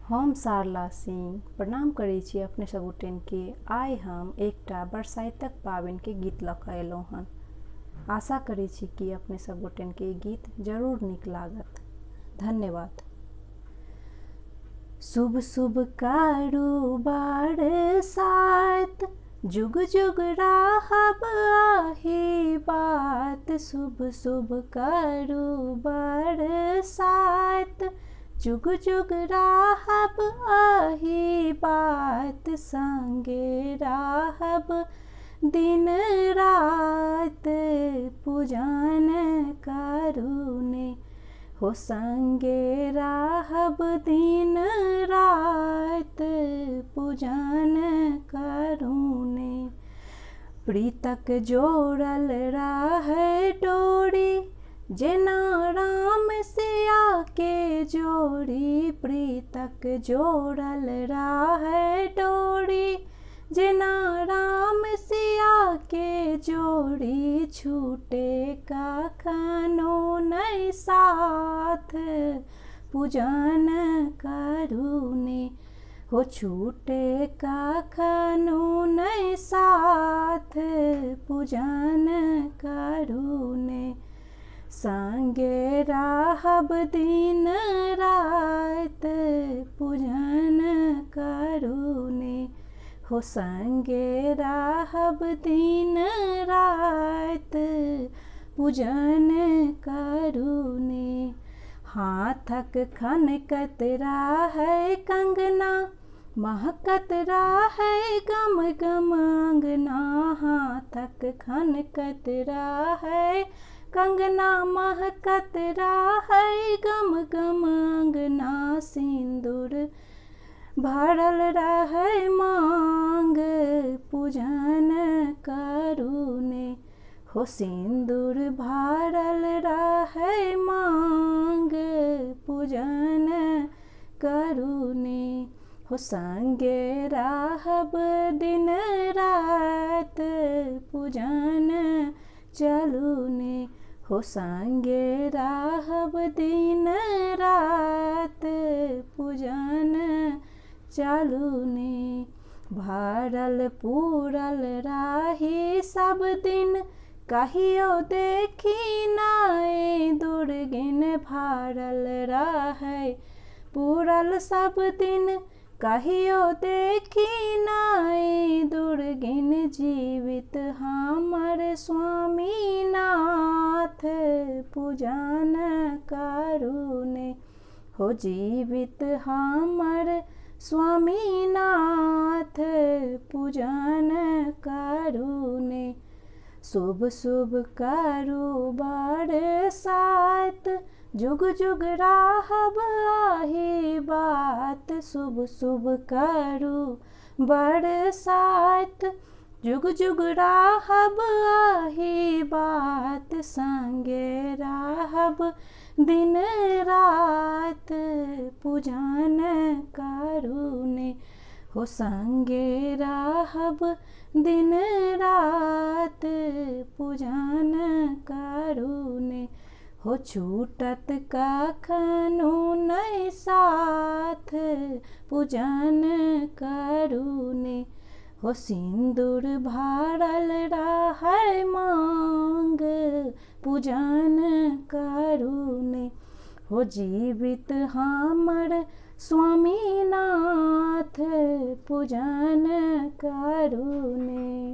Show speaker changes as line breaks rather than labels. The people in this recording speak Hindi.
हम सारला सिंह प्रणाम करै छी अपने सबगोटेन के। आइ हम एकटा बरसाइतक पाबनि के गीत लऽ कऽ अयलहुँ हन। आशा करै छी कि अपने सबगोटेन के गीत जरूर नीक लागत। धन्यवाद। शुभ शुभ कारू बरसाइत, जुग जुग रहब आही बात। शुभ शुभ कारू बरसाइत, जुग जुग रहब आही बात। संगे रहब दिन रात, पूजन करूने हो। संगे रहब दिन रात, पूजन करूने। प्रीतक जोड़ल रहे डोरी, जेना राम सिया के जोड़ी। प्रीतक जोड़ल रहे डोरी, जेना राम सिया के जोड़ी। छूटे कखनो नहीं साथ, पूजन करूने हो। छूटे कखनो नहीं साथ, पूजन करूने। संगे रहब दिन रात, पूजन करूने हो। संगे रहब दिन रात, पूजन करूने। हाथक खनकत रहे कंगना, महकत रहे गम गम अंगना। हाथक खनकत रहे कंगना, महकत रहे गम गम अंगना। सिंदूर भरल रहे मांग, पूजन करूने हो। सिंदूर भरल रहे मांग, पूजन करूने हो। संगे रहब दिन रात, पूजन चलूने हो। संगे रहब दिन रात, पूजन चलूने। भरल पूरल राही सब दिन, कहियो देखी नाई दुर्गिन। भरल रहे पूरल सब दिन, कहियो देखी नाई दुर्गिन। जीवित हमर स्वामी नाथ, पूजन करूने हो। जीवित हमर स्वामी नाथ, पूजन करूने। शुभ शुभ कारू बरसाइत, जुग जुग रहब आही बात। शुभ शुभ कारू बरसाइत, जुग जुग रहब आही बात। संगे रहब दिन रात, पूजन करूने हो। संगे रहब दिन रात, पूजन करूने हो। छूटत कखनो नहीं साथ, पूजन करूने हो। सिंदूर भरल रहे मांग, पूजन करूने हो। जीवित हमर स्वामी नाथ, पूजन करूने।